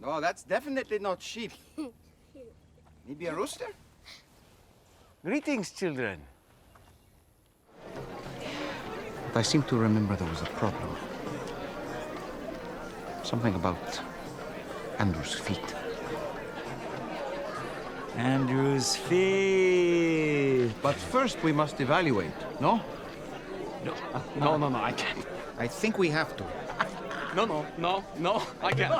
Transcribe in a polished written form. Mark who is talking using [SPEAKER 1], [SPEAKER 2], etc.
[SPEAKER 1] No, that's definitely not sheep. Maybe a rooster?
[SPEAKER 2] Greetings, children.
[SPEAKER 1] I seem to remember there was a problem. Something about Andrew's feet.
[SPEAKER 2] Andrew's feet.
[SPEAKER 1] But first we must evaluate, no?
[SPEAKER 2] No, I can't.
[SPEAKER 1] I think we have to.
[SPEAKER 2] No, I can't.